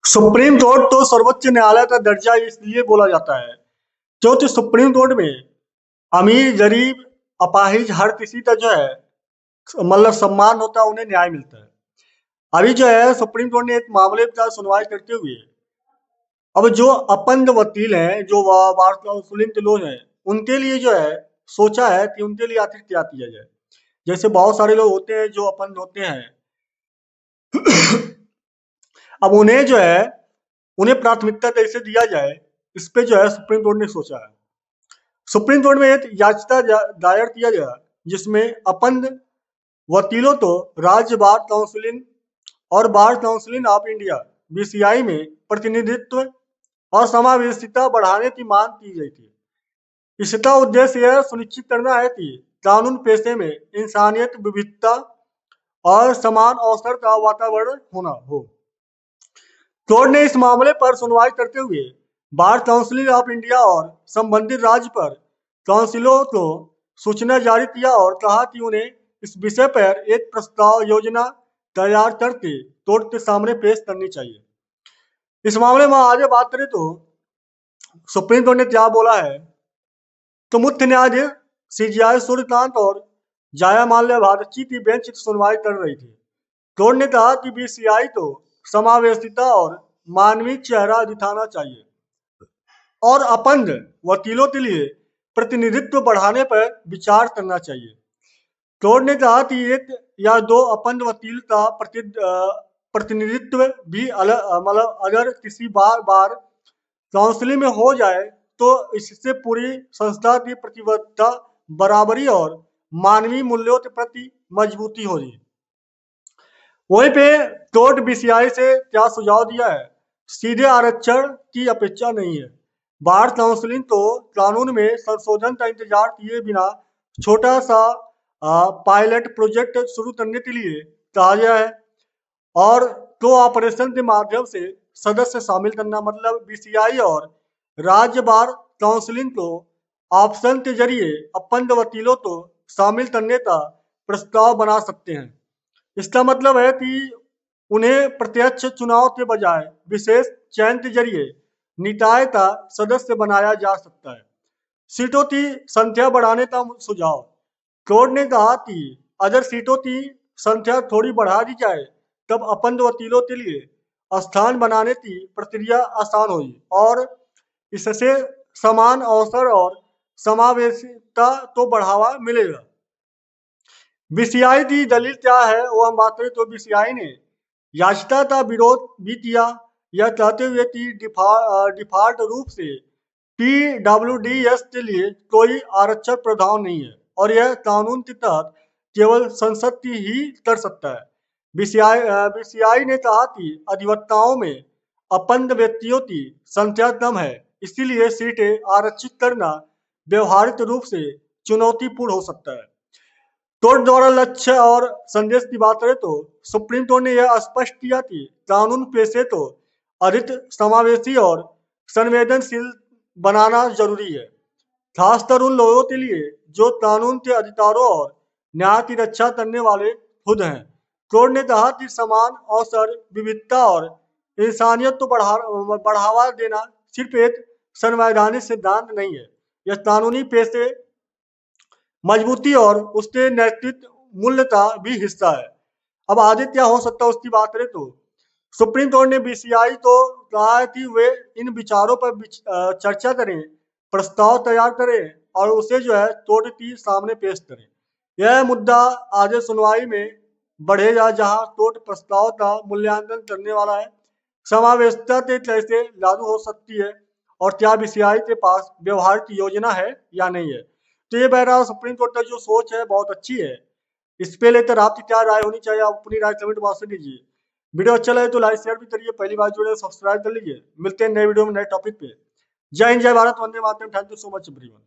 Supreme court तो सर्वोच्च न्यायालय का दर्जा इसलिए बोला जाता है क्योंकि सुप्रीम कोर्ट में अमीर गरीब अपाहिज हर किसी का जो है मतलब सम्मान होता है, उन्हें न्याय मिलता है। अभी जो है सुप्रीम कोर्ट ने एक मामले का सुनवाई करते हुए अब जो अपंग वकील हैं, जो बार काउंसिलिंग के लोग हैं, उनके लिए जो है सोचा है कि उनके लिए आखिर क्या किया जाए। जैसे बहुत सारे लोग होते हैं जो अपंग होते हैं, अब उन्हें जो है उन्हें प्राथमिकता कैसे दिया जाए, इस पे जो है सुप्रीम कोर्ट ने सोचा है। सुप्रीम कोर्ट में एक याचिका दायर किया गया जिसमें अपंग वकीलों को राज्य बार काउंसिलिंग और बार काउंसिलिंग ऑफ इंडिया बीसीआई में प्रतिनिधित्व और समावेशिता बढ़ाने की मांग की गई थी। इसका उद्देश्य यह सुनिश्चित करना है कि कानून पेशे में इंसानियत, विविधता और समान अवसर का वातावरण होना हो। कोर्ट ने इस मामले पर सुनवाई करते हुए बार काउंसिल ऑफ इंडिया और संबंधित राज्य पर काउंसिलों को सूचना जारी किया और कहा कि उन्हें इस विषय पर एक प्रस्ताव योजना तैयार करके कोर्ट के सामने पेश करनी चाहिए। इस मामले में आगे बात करें तो सुप्रीम कोर्ट ने क्या बोला है, तो मुख्य न्यायाधीश सीजीआई सूर्यकांत और जाया माल्या भारती की बेंच सुनवाई कर रही थी। कोर्ट ने कहा कि बीसीआई को समावेशिता और मानवीय चेहरा दिखाना चाहिए और अपंग वकीलों के लिए प्रतिनिधित्व बढ़ाने पर विचार करना चाहिए। कोर्ट ने कहा कि एक या दो अपंग वकील का प्रतिनिधित्व भी मतलब अगर किसी बार काउंसिलिंग में हो जाए तो इससे पूरी संस्था की प्रतिबद्धता, बराबरी और मानवीय मूल्यों के प्रति मजबूती होगी। वहीं पे कोर्ट बीसीआई से क्या सुझाव दिया है, सीधे आरक्षण की अपेक्षा नहीं है। बार काउंसिलिंग तो कानून में संशोधन का इंतजार किए बिना छोटा सा पायलट प्रोजेक्ट शुरू करने के लिए कहा गया है और कोऑपरेशन के माध्यम से सदस्य शामिल करना, मतलब बीसीआई और राज्य बार काउंसिलिंग को ऑप्शन के जरिए अपंग वकीलों को शामिल करने का प्रस्ताव बना सकते हैं। इसका मतलब है कि उन्हें प्रत्यक्ष चुनाव के बजाय विशेष चयन के जरिए निकाय का सदस्य बनाया जा सकता है। सीटों की संख्या बढ़ाने का सुझाव, कोर्ट ने कहा कि अगर सीटों की संख्या थोड़ी बढ़ा दी जाए तब अपंग वकीलों के लिए स्थान बनाने की प्रक्रिया आसान होगी और इससे समान अवसर और समावेशिता को बढ़ावा मिलेगा। बीसीआई की दलील क्या है वो हम बात करें तो बीसीआई ने याचिका का विरोध भी किया, यह कहते हुए कि डिफॉल्ट रूप से पीडब्ल्यूडीएस के लिए कोई आरक्षण प्रावधान नहीं है और यह कानून के तहत केवल संसद की ही कर सकता है। बीसीआई ने कहा कि अधिवक्ताओं में अपंग व्यक्तियों की संख्या कम है, इसीलिए सीटें आरक्षित करना व्यवहारिक रूप से चुनौतीपूर्ण हो सकता है। कोर्ट द्वारा लक्ष्य और संदेश की बात करें तो सुप्रीम कोर्ट ने यह स्पष्ट किया कि कानून पेशे को अधिक समावेशी और संवेदनशील बनाना जरूरी है, खासकर उन लोगों के लिए जो कानून के अधिकारों और न्याय की रक्षा करने वाले खुद हैं। कोर्ट ने कहा कि समान अवसर, विविधता और इंसानियत को बढ़ावा देना सिर्फ एक संवैधानिक सिद्धांत नहीं है, यह कानूनी पेशे मजबूती और उसके नैतिक मूल्य का भी हिस्सा है। अब आगे क्या हो सकता है उसकी बात करें तो सुप्रीम कोर्ट ने बीसीआई को कहा है कि वे इन विचारों पर चर्चा करें, प्रस्ताव तैयार करें और उसे जो है कोर्ट के सामने पेश करें। यह मुद्दा आगे सुनवाई में बढ़ेगा जहां कोर्ट प्रस्ताव का मूल्यांकन करने वाला है। समावेशिता के कैसे लागू हो सकती है और क्या बीसीआई के पास व्यवहार की योजना है या नहीं है। तो ये बहरहाल सुप्रीम कोर्ट का जो सोच है बहुत अच्छी है। इस पे लेकर आपकी क्या राय होनी चाहिए, आप अपनी राय कमेंट बॉक्स में दीजिए। वीडियो अच्छा लगे तो लाइक शेयर भी करिए, पहली बार जुड़े सब्सक्राइब कर लीजिए। मिलते हैं नए वीडियो में नए टॉपिक पे। जय हिंद, जय भारत, वंदे मातरम। Thank you so much everyone.